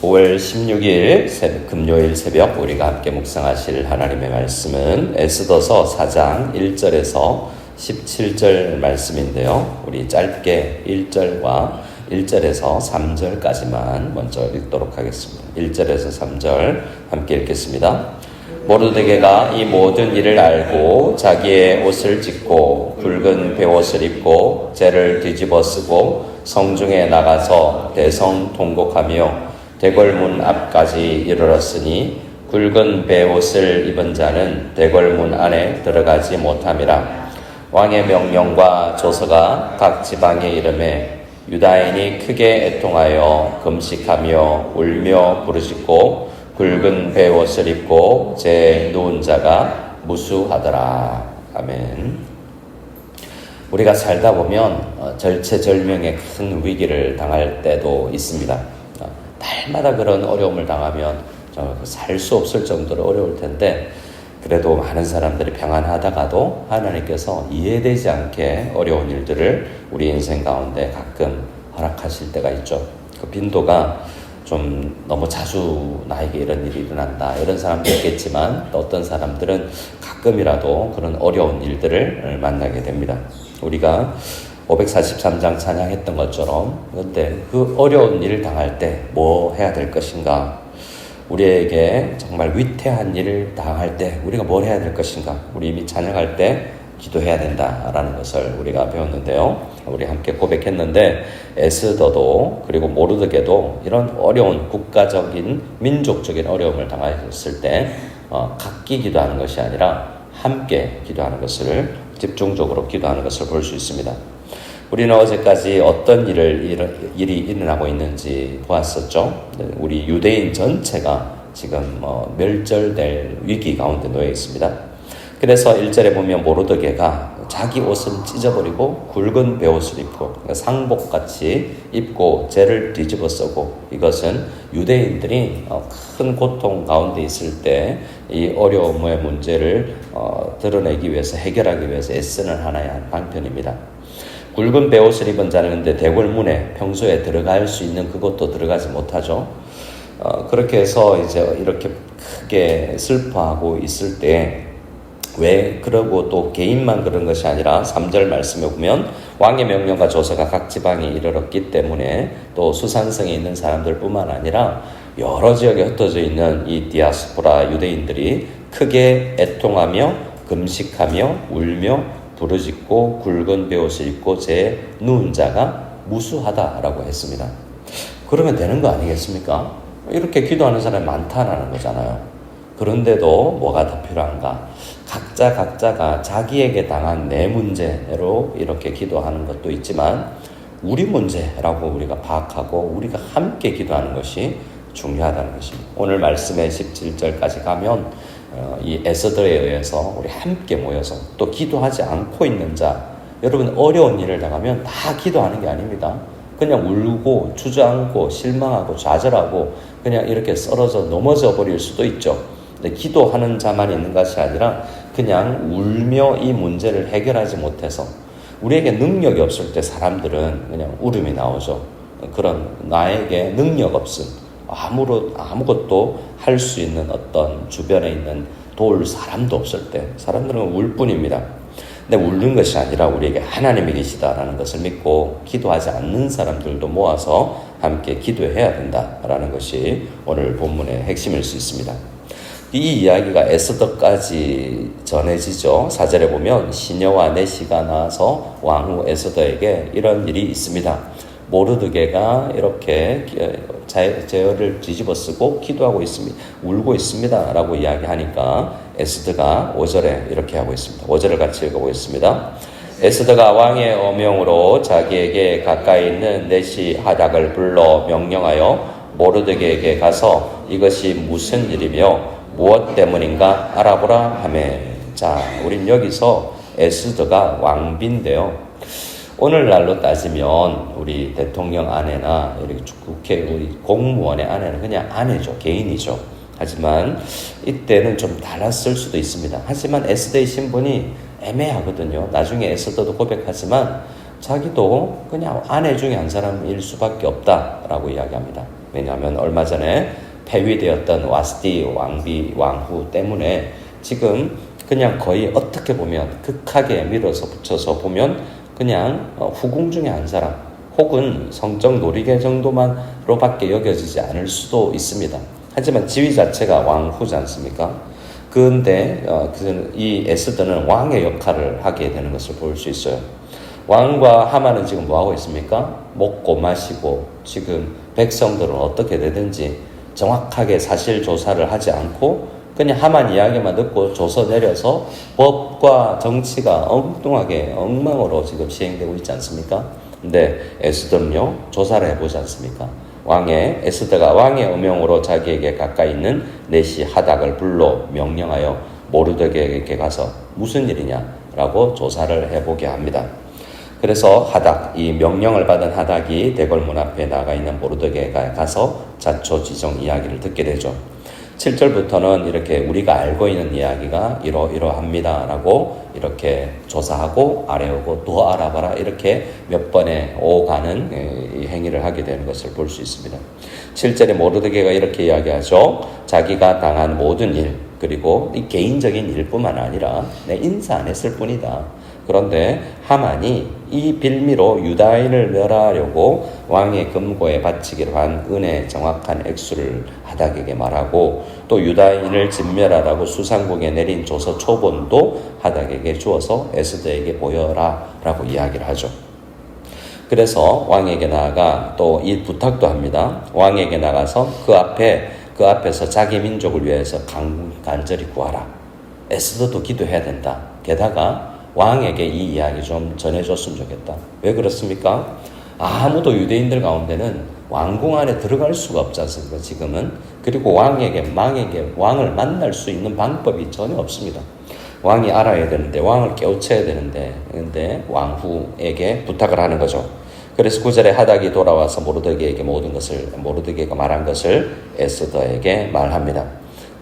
5월 16일 금요일 새벽 우리가 함께 묵상하실 하나님의 말씀은 에스더서 4장 1절에서 17절 말씀인데요. 우리 짧게 1절과 1절에서 3절까지만 먼저 읽도록 하겠습니다. 1절에서 3절 함께 읽겠습니다. 모르드게가 이 모든 일을 알고 자기의 옷을 찢고 굵은 베옷을 입고 재를 뒤집어 쓰고 성중에 나가서 대성통곡하며 대궐문 앞까지 이르렀으니 굵은 베옷을 입은 자는 대궐문 안에 들어가지 못함이라. 왕의 명령과 조서가 각 지방에 이르매 유다인이 크게 애통하여 금식하며 울며 부르짖고 굵은 베옷을 입고 재 누운 자가 무수하더라. 아멘. 우리가 살다 보면 절체절명의 큰 위기를 당할 때도 있습니다. 날마다 그런 어려움을 당하면 살 수 없을 정도로 어려울 텐데 그래도 많은 사람들이 평안하다가도 하나님께서 이해되지 않게 어려운 일들을 우리 인생 가운데 가끔 허락하실 때가 있죠. 그 빈도가 좀 너무 자주 나에게 이런 일이 일어난다 이런 사람도 있겠지만 또 어떤 사람들은 가끔이라도 그런 어려운 일들을 만나게 됩니다. 우리가 543장 찬양했던 것처럼 그런데 그 어려운 일을 당할 때 뭐 해야 될 것인가, 우리에게 정말 위태한 일을 당할 때 우리가 뭘 해야 될 것인가, 우리 이미 찬양할 때 기도해야 된다라는 것을 우리가 배웠는데요. 우리 함께 고백했는데 에스더도 그리고 모르드게도 이런 어려운 국가적인 민족적인 어려움을 당했을 때 각기 기도하는 것이 아니라 함께 기도하는 것을, 집중적으로 기도하는 것을 볼 수 있습니다. 우리는 어제까지 어떤 일이 일어나고 있는지 보았었죠. 우리 유대인 전체가 지금 멸절될 위기 가운데 놓여 있습니다. 그래서 1절에 보면 모르드게가 자기 옷을 찢어버리고 굵은 베옷을 입고 상복같이 입고 재를 뒤집어 쓰고, 이것은 유대인들이 큰 고통 가운데 있을 때 이 어려움의 문제를 드러내기 위해서, 해결하기 위해서 애쓰는 하나의 방편입니다. 굵은 베옷을 입은 자는 근데 대궐문에 평소에 들어갈 수 있는 그것도 들어가지 못하죠. 그렇게 해서 이제 이렇게 크게 슬퍼하고 있을 때, 왜 그러고 또 개인만 그런 것이 아니라 3절 말씀에 보면 왕의 명령과 조서가 각 지방에 이르렀기 때문에 또 수산성에 있는 사람들 뿐만 아니라 여러 지역에 흩어져 있는 이 디아스포라 유대인들이 크게 애통하며 금식하며 울며 부르짖고 굵은 베옷을 입고 재 누운 자가 무수하다라고 했습니다. 그러면 되는 거 아니겠습니까? 이렇게 기도하는 사람이 많다라는 거잖아요. 그런데도 뭐가 더 필요한가? 각자가 자기에게 당한 내 문제로 이렇게 기도하는 것도 있지만 우리 문제라고 우리가 파악하고 우리가 함께 기도하는 것이 중요하다는 것입니다. 오늘 말씀의 17절까지 가면 이 에스더에 의해서 우리 함께 모여서 또 기도하지 않고 있는 자, 여러분 어려운 일을 당하면 다 기도하는 게 아닙니다. 그냥 울고 주저앉고 실망하고 좌절하고 그냥 이렇게 쓰러져 넘어져 버릴 수도 있죠. 근데 기도하는 자만 있는 것이 아니라 그냥 울며 이 문제를 해결하지 못해서, 우리에게 능력이 없을 때 사람들은 그냥 울음이 나오죠. 그런 나에게 능력 없음, 아무것도 할 수 있는 어떤 주변에 있는 도울 사람도 없을 때 사람들은 울 뿐입니다. 근데 울는 것이 아니라 우리에게 하나님이 계시다라는 것을 믿고 기도하지 않는 사람들도 모아서 함께 기도해야 된다라는 것이 오늘 본문의 핵심일 수 있습니다. 이 이야기가 에스더까지 전해지죠. 4절에 보면 시녀와 내시가 나와서 왕후 에스더에게 이런 일이 있습니다. 모르드게가 이렇게 재열을 뒤집어 쓰고 기도하고 있습니다. 울고 있습니다. 라고 이야기하니까 에스더가 5절에 이렇게 하고 있습니다. 5절을 같이 읽어보겠습니다. 에스더가 왕의 어명으로 자기에게 가까이 있는 내시 하닥을 불러 명령하여 모르드게에게 가서 이것이 무슨 일이며 무엇 때문인가 알아보라 하매. 자, 우린 여기서 에스더가 왕비인데요. 오늘날로 따지면 우리 대통령 아내나 이렇게 국회 우리 공무원의 아내는 그냥 아내죠. 개인이죠. 하지만 이때는 좀 달랐을 수도 있습니다. 하지만 에스더의 신분이 애매하거든요. 나중에 에스더도 고백하지만 자기도 그냥 아내 중에 한 사람일 수밖에 없다라고 이야기합니다. 왜냐하면 얼마 전에 폐위되었던 와스티 왕후 때문에 지금 그냥 거의 어떻게 보면 극하게 밀어서 붙여서 보면 그냥 후궁 중에 한 사람 혹은 성적 놀이개 정도만으로밖에 여겨지지 않을 수도 있습니다. 하지만 지위 자체가 왕후지 않습니까? 그런데 이 에스더는 왕의 역할을 하게 되는 것을 볼 수 있어요. 왕과 하만은 지금 뭐하고 있습니까? 먹고 마시고 지금 백성들은 어떻게 되든지 정확하게 사실 조사를 하지 않고 그냥 하만 이야기만 듣고 조서 내려서 법과 정치가 엉뚱하게 엉망으로 지금 시행되고 있지 않습니까? 근데 에스더는요, 조사를 해보지 않습니까? 에스더가 왕의 음영으로 자기에게 가까이 있는 내시 하닥을 불러 명령하여 모르드게에게 가서 무슨 일이냐라고 조사를 해보게 합니다. 그래서 이 명령을 받은 하닥이 대궐문 앞에 나가 있는 모르드게가 가서 자초지종 이야기를 듣게 되죠. 7절부터는 이렇게 우리가 알고 있는 이야기가 이러합니다 라고 이렇게 조사하고 아래 오고 또 알아봐라 이렇게 몇 번에 오가는 행위를 하게 되는 것을 볼 수 있습니다. 7절에 모르드게가 이렇게 이야기하죠. 자기가 당한 모든 일 그리고 이 개인적인 일뿐만 아니라 내 인사 안 했을 뿐이다. 그런데 하만이 이 빌미로 유다인을 멸하려고 왕의 금고에 바치기로 한 은혜의 정확한 액수를 하닥에게 말하고 또 유다인을 진멸하라고 수상국에 내린 조서 초본도 하닥에게 주어서 에스더에게 보여라 라고 이야기를 하죠. 그래서 왕에게 나아가 또 이 부탁도 합니다. 왕에게 나가서 그 앞에서 자기 민족을 위해서 간절히 구하라. 에스더도 기도해야 된다. 게다가 왕에게 이 이야기 좀 전해줬으면 좋겠다. 왜 그렇습니까? 아무도 유대인들 가운데는 왕궁 안에 들어갈 수가 없지 않습니까? 지금은. 그리고 왕을 만날 수 있는 방법이 전혀 없습니다. 왕이 알아야 되는데, 왕을 깨우쳐야 되는데, 근데 왕후에게 부탁을 하는 거죠. 그래서 9절에 하닥이 돌아와서 모르드게가 말한 것을 에스더에게 말합니다.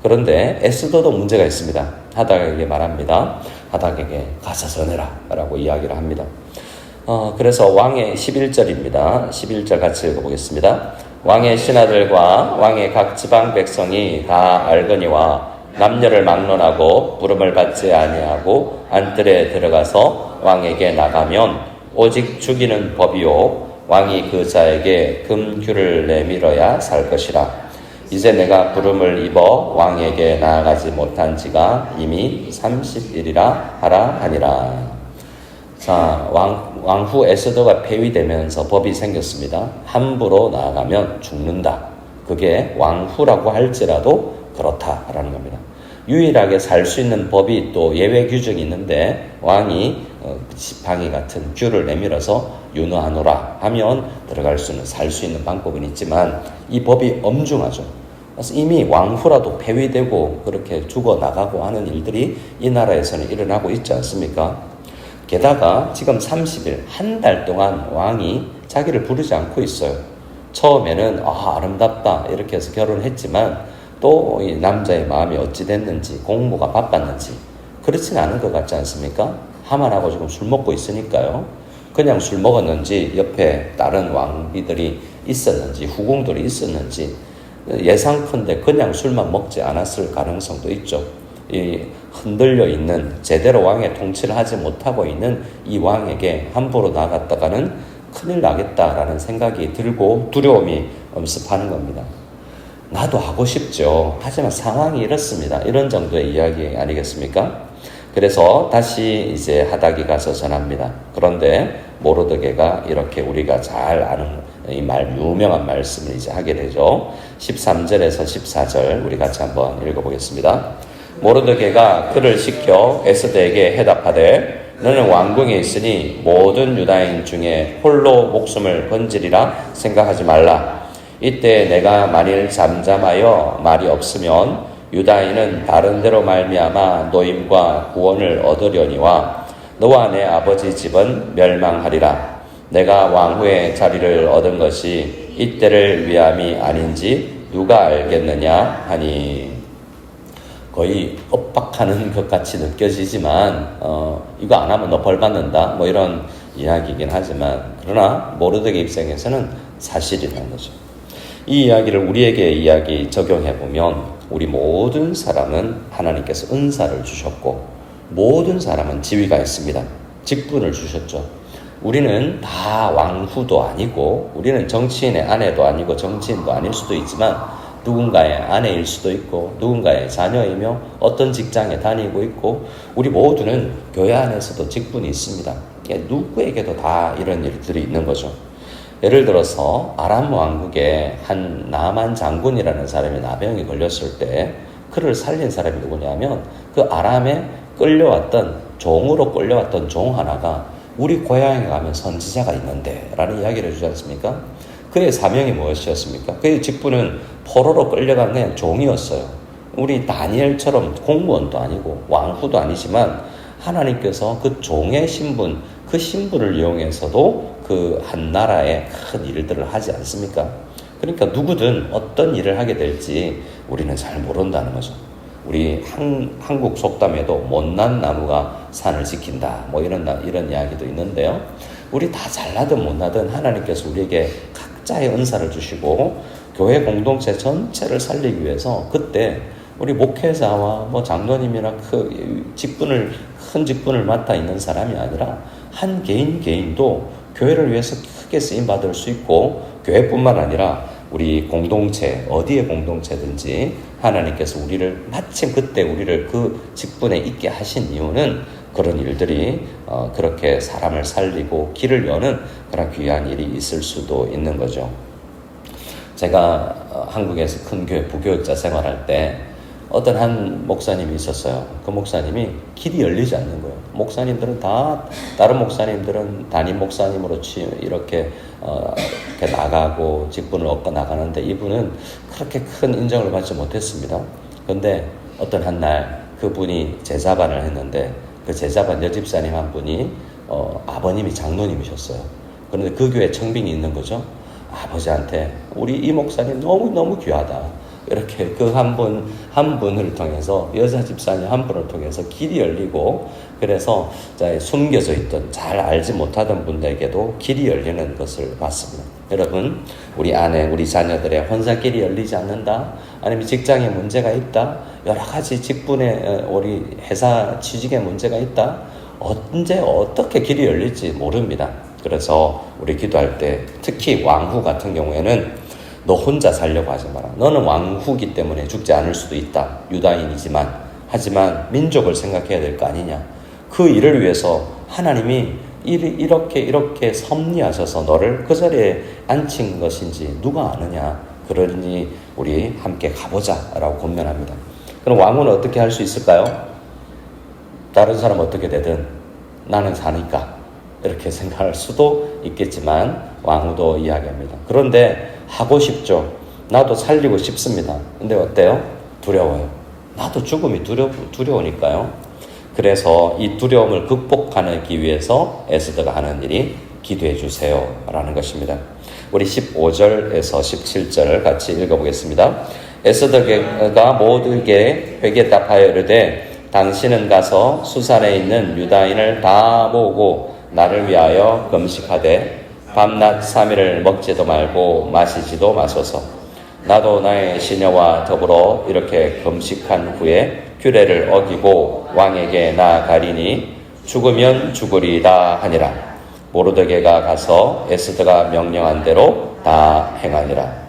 그런데 에스더도 문제가 있습니다. 하닥에게 말합니다. 하닥에게 가서 전해라 라고 이야기를 합니다. 그래서 왕의 11절입니다. 11절 같이 읽어보겠습니다. 왕의 신하들과 왕의 각 지방 백성이 다 알거니와 남녀를 막론하고 부름을 받지 아니하고 안뜰에 들어가서 왕에게 나가면 오직 죽이는 법이요 왕이 그 자에게 금규를 내밀어야 살 것이라. 이제 내가 부름을 입어 왕에게 나아가지 못한 지가 이미 30일이라 하라 하니라. 자, 왕후 에스더가 폐위되면서 법이 생겼습니다. 함부로 나아가면 죽는다. 그게 왕후라고 할지라도 그렇다라는 겁니다. 유일하게 살 수 있는 법이 또 예외 규정이 있는데 왕이 지팡이 같은 규를 내밀어서 윤호하노라 하면 살 수 있는 방법은 있지만 이 법이 엄중하죠. 그래서 이미 왕후라도 폐위되고 그렇게 죽어나가고 하는 일들이 이 나라에서는 일어나고 있지 않습니까? 게다가 지금 30일, 한 달 동안 왕이 자기를 부르지 않고 있어요. 처음에는 아름답다 이렇게 해서 결혼했지만 또 이 남자의 마음이 어찌 됐는지 공무가 바빴는지 그렇지는 않은 것 같지 않습니까? 하만하고 지금 술 먹고 있으니까요. 그냥 술 먹었는지 옆에 다른 왕비들이 있었는지 후궁들이 있었는지 예상컨대 그냥 술만 먹지 않았을 가능성도 있죠. 이 흔들려 있는 제대로 왕의 통치를 하지 못하고 있는 이 왕에게 함부로 나갔다가는 큰일 나겠다라는 생각이 들고 두려움이 엄습하는 겁니다. 나도 하고 싶죠. 하지만 상황이 이렇습니다. 이런 정도의 이야기 아니겠습니까? 그래서 다시 이제 하닥이 가서 전합니다. 그런데 모르드게가 이렇게 우리가 잘 아는 이 유명한 말씀을 이제 하게 되죠. 13절에서 14절 우리 같이 한번 읽어보겠습니다. 모르드게가 그를 시켜 에스더에게 해답하되 너는 왕궁에 있으니 모든 유다인 중에 홀로 목숨을 건지리라 생각하지 말라. 이때 내가 만일 잠잠하여 말이 없으면 유다인은 다른 데로 말미암아 노임과 구원을 얻으려니와 너와 내 아버지 집은 멸망하리라. 내가 왕후의 자리를 얻은 것이 이때를 위함이 아닌지 누가 알겠느냐 하니. 거의 엇박하는 것 같이 느껴지지만 이거 안 하면 너 벌 받는다 뭐 이런 이야기이긴 하지만 그러나 모르드게 입장에서는 사실이라는 거죠. 이 이야기를 우리에게 이야기 적용해 보면 우리 모든 사람은 하나님께서 은사를 주셨고 모든 사람은 지위가 있습니다. 직분을 주셨죠. 우리는 다 왕후도 아니고 우리는 정치인의 아내도 아니고 정치인도 아닐 수도 있지만 누군가의 아내일 수도 있고 누군가의 자녀이며 어떤 직장에 다니고 있고 우리 모두는 교회 안에서도 직분이 있습니다. 누구에게도 다 이런 일들이 있는 거죠. 예를 들어서 아람 왕국에 한 나만 장군이라는 사람이 나병이 걸렸을 때 그를 살린 사람이 누구냐면 그 아람에 종으로 끌려왔던 종 하나가 우리 고향에 가면 선지자가 있는데 라는 이야기를 해주지 않습니까? 그의 사명이 무엇이었습니까? 그의 직분은 포로로 끌려간 그냥 종이었어요. 우리 다니엘처럼 공무원도 아니고 왕후도 아니지만 하나님께서 그 종의 신분, 그 신분을 이용해서도 그 한 나라의 큰 일들을 하지 않습니까? 그러니까 누구든 어떤 일을 하게 될지 우리는 잘 모른다는 거죠. 우리 한국 속담에도 못난 나무가 산을 지킨다 뭐 이런 이야기도 있는데요. 우리 다 잘나든 못나든 하나님께서 우리에게 각자의 은사를 주시고 교회 공동체 전체를 살리기 위해서 그때 우리 목회자와 뭐 장로님이나 큰 직분을 맡아 있는 사람이 아니라 한 개인도 교회를 위해서 크게 쓰임 받을 수 있고 교회뿐만 아니라 우리 공동체 어디의 공동체든지 하나님께서 우리를 마침 그때 우리를 그 직분에 있게 하신 이유는 그런 일들이 그렇게 사람을 살리고 길을 여는 그런 귀한 일이 있을 수도 있는 거죠. 제가 한국에서 큰 교회 부교육자 생활할 때 어떤 한 목사님이 있었어요. 그 목사님이 길이 열리지 않는 거예요. 목사님들은 다른 목사님들은 담임 목사님으로 이렇게 나가고 직분을 얻고 나가는데 이분은 그렇게 큰 인정을 받지 못했습니다. 그런데 어떤 한 날 그분이 제자반을 했는데 그 제자반 여집사님 한 분이 아버님이 장로님이셨어요. 그런데 그 교회에 청빙이 있는 거죠. 아버지한테 우리 이 목사님 너무 귀하다. 이렇게 그 한 분을 통해서 여자 집사님 한 분을 통해서 길이 열리고 그래서 숨겨져 있던 잘 알지 못하던 분들에게도 길이 열리는 것을 봤습니다. 여러분 우리 아내 우리 자녀들의 혼사길이 열리지 않는다 아니면 직장에 문제가 있다 여러 가지 직분에 우리 회사 취직에 문제가 있다 언제 어떻게 길이 열릴지 모릅니다. 그래서 우리 기도할 때 특히 왕후 같은 경우에는 너 혼자 살려고 하지 마라. 너는 왕후기 때문에 죽지 않을 수도 있다. 유다인이지만 하지만 민족을 생각해야 될 거 아니냐. 그 일을 위해서 하나님이 이렇게 섭리하셔서 너를 그 자리에 앉힌 것인지 누가 아느냐. 그러니 우리 함께 가보자 라고 권면합니다. 그럼 왕후는 어떻게 할 수 있을까요? 다른 사람 어떻게 되든 나는 사니까 이렇게 생각할 수도 있겠지만 왕후도 이야기합니다. 그런데 하고 싶죠. 나도 살리고 싶습니다. 근데 어때요? 두려워요. 나도 죽음이 두려우니까요. 그래서 이 두려움을 극복하기 위해서 에스더가 하는 일이 기도해 주세요 라는 것입니다. 우리 15절에서 17절을 같이 읽어보겠습니다. 에스더가 모두에게 회개 답하여 이르되 당신은 가서 수산에 있는 유다인을 다 모으고 나를 위하여 금식하되 밤낮 3일을 먹지도 말고 마시지도 마소서. 나도 나의 시녀와 더불어 이렇게 금식한 후에 규례를 어기고 왕에게 나아가리니 죽으면 죽으리다 하니라. 모르드게가 가서 에스더가 명령한 대로 다 행하니라.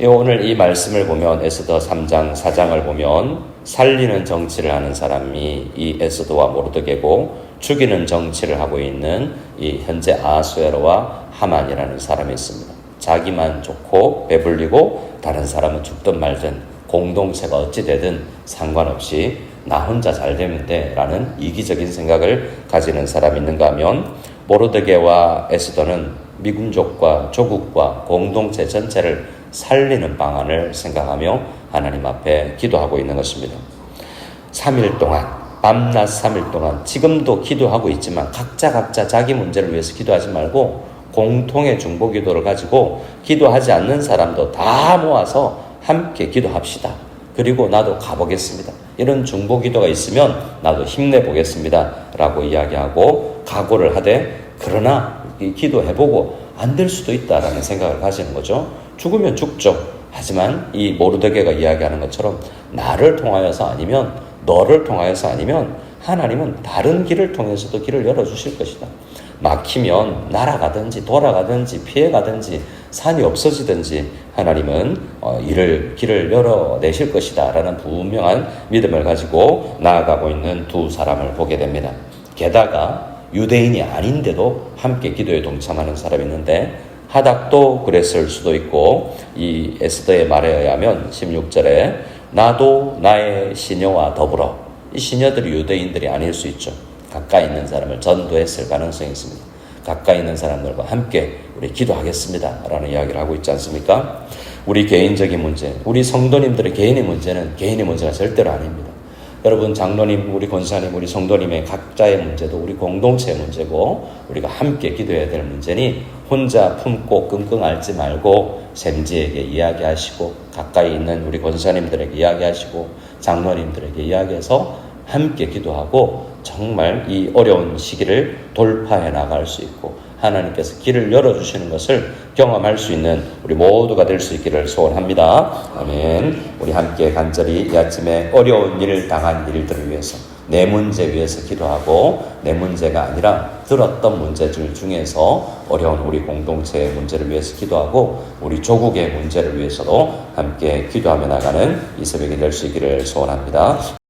오늘 이 말씀을 보면 에스더 3장 4장을 보면 살리는 정치를 하는 사람이 이 에스더와 모르드게고 죽이는 정치를 하고 있는 이 현재 아하수에로와 하만이라는 사람이 있습니다. 자기만 좋고 배불리고 다른 사람은 죽든 말든 공동체가 어찌 되든 상관없이 나 혼자 잘 되면 돼 라는 이기적인 생각을 가지는 사람이 있는가 하면 모르드게와 에스더는 미군족과 조국과 공동체 전체를 살리는 방안을 생각하며 하나님 앞에 기도하고 있는 것입니다. 3일 동안 밤낮 3일 동안 지금도 기도하고 있지만 각자 자기 문제를 위해서 기도하지 말고 공통의 중보 기도를 가지고 기도하지 않는 사람도 다 모아서 함께 기도합시다. 그리고 나도 가보겠습니다. 이런 중보 기도가 있으면 나도 힘내보겠습니다 라고 이야기하고 각오를 하되 그러나 기도해보고 안 될 수도 있다라는 생각을 가지는 거죠. 죽으면 죽죠. 하지만 이 모르드게가 이야기하는 것처럼 나를 통하여서 아니면 너를 통하여서 아니면 하나님은 다른 길을 통해서도 길을 열어주실 것이다. 막히면 날아가든지 돌아가든지 피해가든지 산이 없어지든지 하나님은 길을 열어내실 것이다 라는 분명한 믿음을 가지고 나아가고 있는 두 사람을 보게 됩니다. 게다가 유대인이 아닌데도 함께 기도에 동참하는 사람이 있는데 하닥도 그랬을 수도 있고 이 에스더의 말에 의하면 16절에 나도 나의 시녀와 더불어, 이 시녀들이 유대인들이 아닐 수 있죠. 가까이 있는 사람을 전도했을 가능성이 있습니다. 가까이 있는 사람들과 함께 우리 기도하겠습니다 라는 이야기를 하고 있지 않습니까? 우리 개인적인 문제, 우리 성도님들의 개인의 문제는 개인의 문제가 절대로 아닙니다. 여러분, 장로님, 우리 권사님, 우리 성도님의 각자의 문제도 우리 공동체의 문제고 우리가 함께 기도해야 될 문제니 혼자 품고 끙끙 앓지 말고 샘지에게 이야기하시고 가까이 있는 우리 권사님들에게 이야기하시고 장로님들에게 이야기해서 함께 기도하고 정말 이 어려운 시기를 돌파해 나갈 수 있고 하나님께서 길을 열어주시는 것을 경험할 수 있는 우리 모두가 될 수 있기를 소원합니다. 아멘. 우리 함께 간절히 이 아침에 어려운 일을 당한 일들을 위해서 내 문제 위해서 기도하고 내 문제가 아니라 들었던 문제들 중에서 어려운 우리 공동체의 문제를 위해서 기도하고 우리 조국의 문제를 위해서도 함께 기도하며 나가는 이 새벽이 될 수 있기를 소원합니다.